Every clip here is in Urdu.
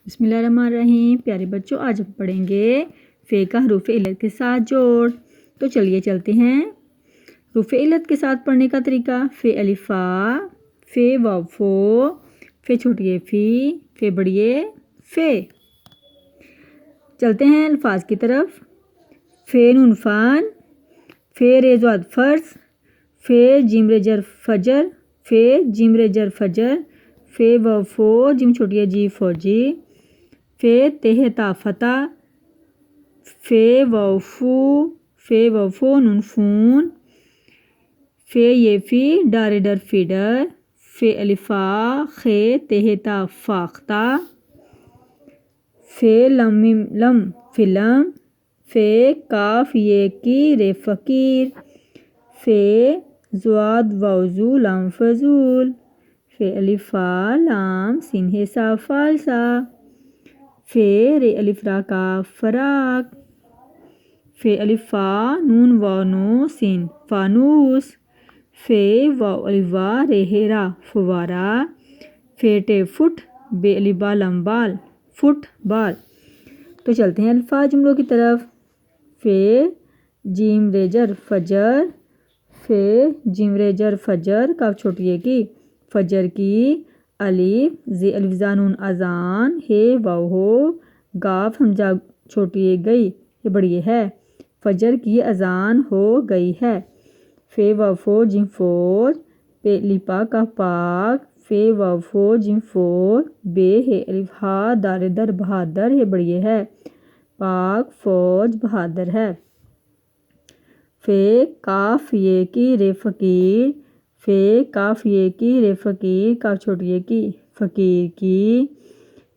بسم اللہ الرحمن الرحیم۔ پیارے بچوں، آج ہم پڑھیں گے فے کا حروف علت کے ساتھ جوڑ۔ تو چلیے چلتے ہیں حروف علت کے ساتھ پڑھنے کا طریقہ۔ فے الف فا، فے واو فو، فے چھوٹی اے فی، فے بڑی اے فے۔ چلتے ہیں الفاظ کی طرف۔ فے نون فان، فے ر ضاد فرض، فے جیم ر جر فجر، فے جیم ر جر فجر، فے واو فو جیم چھوٹی اے جی فوجی، فے تے تا فتح، فے واو فو، فے واو فو نون فون، فے یہ فی ڈار ڈر فیڈر، فے الف فا خے تے تا فاختہ، فے لم میم لم فلم، فے کاف یہ کی رے فقیر، فے ضاد واو زو لام فضول، فے الف فا لام سین ہے صا فالسا، فے رے الف را کاف فراق، فے الف فا نون واو نو سین فانوس، فے واو الف وا رے را فوارہ، فے ٹے فٹ بے الف با لام بال فٹ بال۔ تو چلتے ہیں الفاظ جملوں کی طرف۔ فے جیم رے جر فجر، فے جیم رے جر فجر کاف چھوٹی ہے کی فجر کی، الف زی الف زانون اذان، ہے واو ہو، گاف ہمزہ چھوٹی ہے گئی یہ بڑی ہے، فجر کی اذان ہو گئی ہے، فے واو فو جیم فور، پے لیپا کا پاک، فے واو فو جیم فور، بے ہے الف ہا دار در بہادر ہے بڑی ہے، پاک فوج بہادر ہے، فے کاف یہ کی رے فقیر، فے کاف یہ کی رے فقیر کاف چھوٹی ہے کی فقیر کی،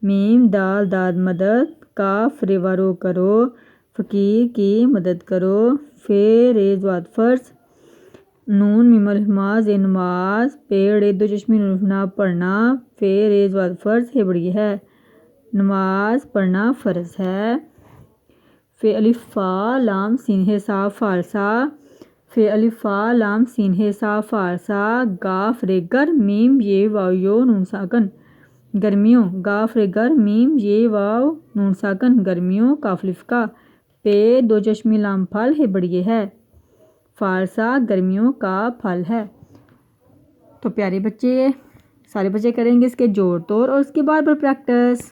میم دال داد مدد، کاف رے وا رو کرو، فقیر کی مدد کرو، فے رے ضاد فرض، نون میم الف ما زے نماز، پے ڑے دو چشمی نون الف نا پڑھنا، فے رے ضاد فرض ہے بڑی ہے، نماز پڑھنا فرض ہے، فے الف فا لام سین ہے صا فالسا، فے الف فا لام سین ہے صا فالسا، گاف رے گر میم یہ واو یو نون ساکن گرمیوں، گاف رے گر میم یہ واو نون ساکن گرمیوں، کاف الف کا، پے دو چشمی لام پھل ہے بڑی ہے، فالسا گرمیوں کا پھل ہے۔ تو پیارے بچے، سارے بچے کریں گے اس کے جوڑ توڑ اور اس کے بار بار پریکٹس۔